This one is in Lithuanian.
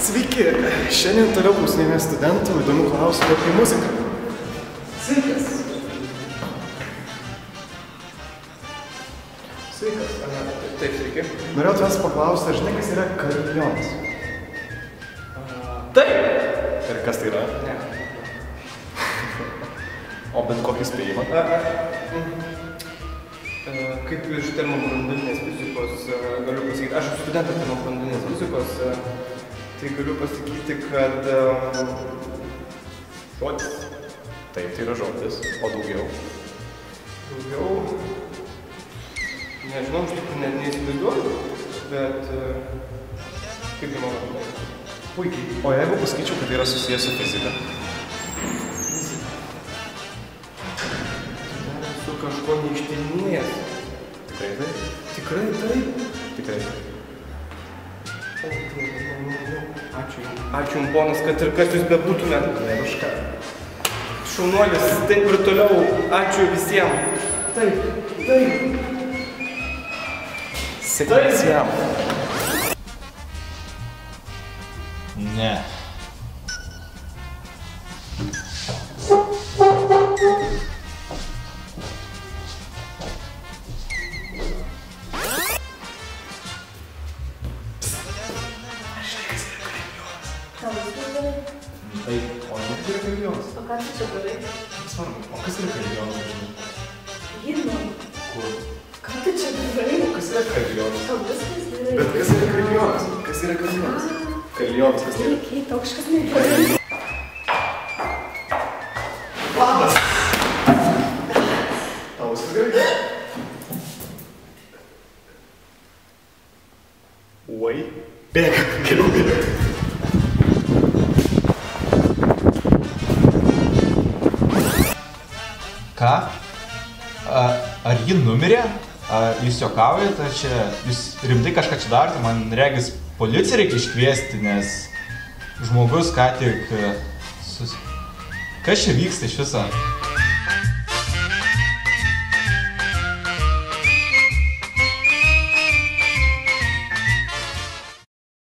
Sveiki, šiandien toliau klausinėjame studentų įdomių klausimų apie muziką. Sveikas. Sveikas. Taip, sveiki. Norėjau tavęs paklausti, ar žinai, kas yra karilionas? Taip! Ir kas tai yra? Ne. O bent kokį spėjimą? Kaip iš termobranduolinės fizikos galiu pasakyti, aš esu studentas termobranduolinės fizikos, tai galiu pasakyti, kad žodis. Taip, tai yra žodis, o daugiau? Daugiau, nežinau, iš tikrųjų net neįsivaizduoju, bet kaip įmanoma. Puikiai. O jeigu pasakyčiau, kad tai yra susijęs su fizika? Su kažko neištyrinėjęs. Tikrai taip? Tikrai taip? Tikrai taip. Ačiū jums, ponas, kad ir kas jūs bebūtumėt. Ne, už ką. Šaunuolis, taip ir toliau. Ačiū visiems. Taip, taip. Sėkmės jam. Ne. Taip, o ne tai yra karilionas? O ką tu čia darai? Svarbu, o kas yra karilionas? Himno. Kur? Ką tu čia darai? O kas yra karilionas? Tau viskas gerai. Bet kas yra karilionas? Kas yra karilionas? Karilionas, kas tai yra? Reikia, tau kažkas negerai. Labas! Tau viskas gerai? Oi. Bėga, geriau bėga. Ką? Ar ji numirė? Jūs juokaujate, ar čia jūs rimtai kažką čia darote? Man regis policiją reikia iškviesti, nes žmogus ką tik... Kas čia vyksta iš viso?